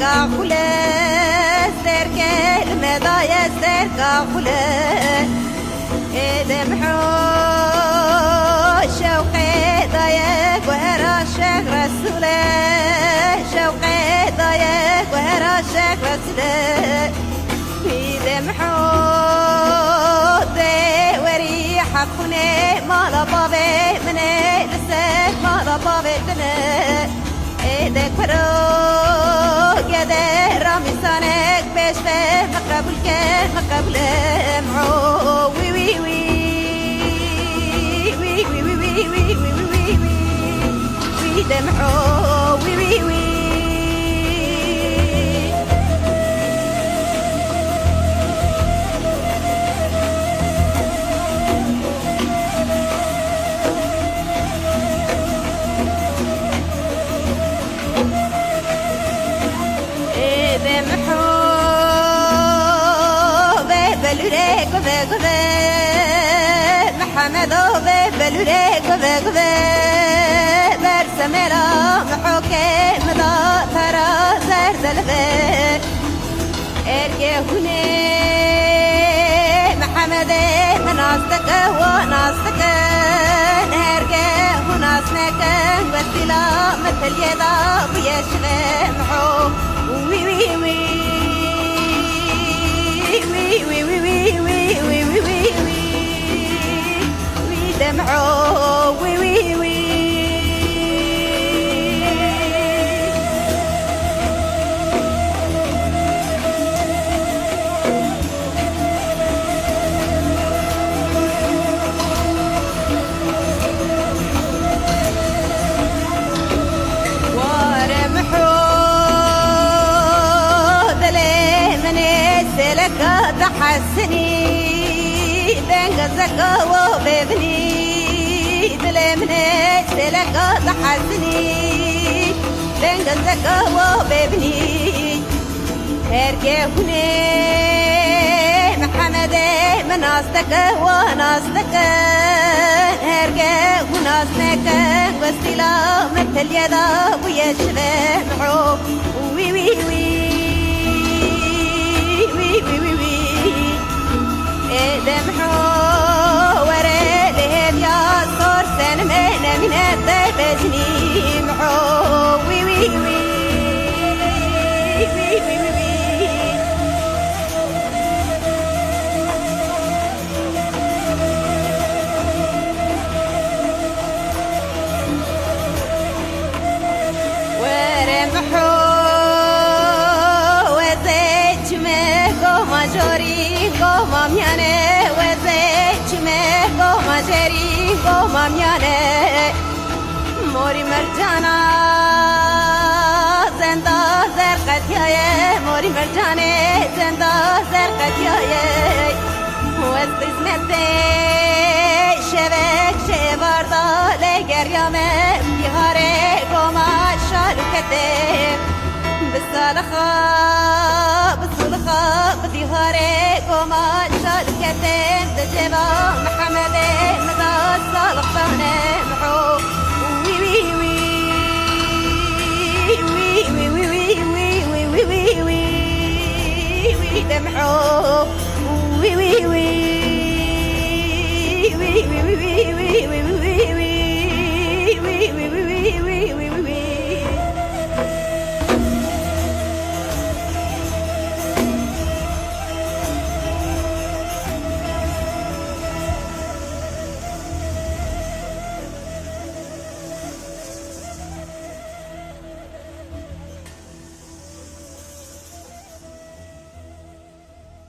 كاخولة سرك المدايا سر كاخولة دمحو شوقي ضايق وهراشك رسولة شوقي ضايق وهراشك رسولة دمحو ذي وريحة خوني مالا بابي مني لسك مالا بابي تنك ايدك فروق يدك رامي سانك بيش في مقرب الكل مقرب المعو وي وي وي وي وي وي وي وي وي وي وي دمعو وي وي وي محمد بلوري قبه قبه برسميرا محوكي مضا ترى زرد البه ارقي هوني محمد مناصدك وناصدك ارقي وناصنك وسيلا مثل يدا ويشغي محو وي وي وي وي وي وي وي وي وي وي دمعو وي وي وي ورمحو دلي مني سلك تحسني بنقزك وببني دلي مني سلك تحسني بنقزك وببني هركي هوني محمد مناصدك وناصدك هركي وناصدك وسيلا مثل يدا ويشغي معو وي وي وي وي وي وي وي دمحو ورا لهم يا صور سن من الطيبتني محو وي وي وي وي وي وي ورمحو وزيت مهو مجوري قوما ميانه وزيت مهو مجوري قوما ميانه موري مرجانا زندا زرقت ياي موري مرجانه زندا زرقت ياي وزبزمتي شبك شباردا لگر يامه بيهاره قوما شالوكته بسالخا بسالخا بديهاره قوما شالوكته دجوا محمد مدى صالحانه محو وي وي وي وي وي وي وي وي وي وي وي دمحو وي وي وي وي وي وي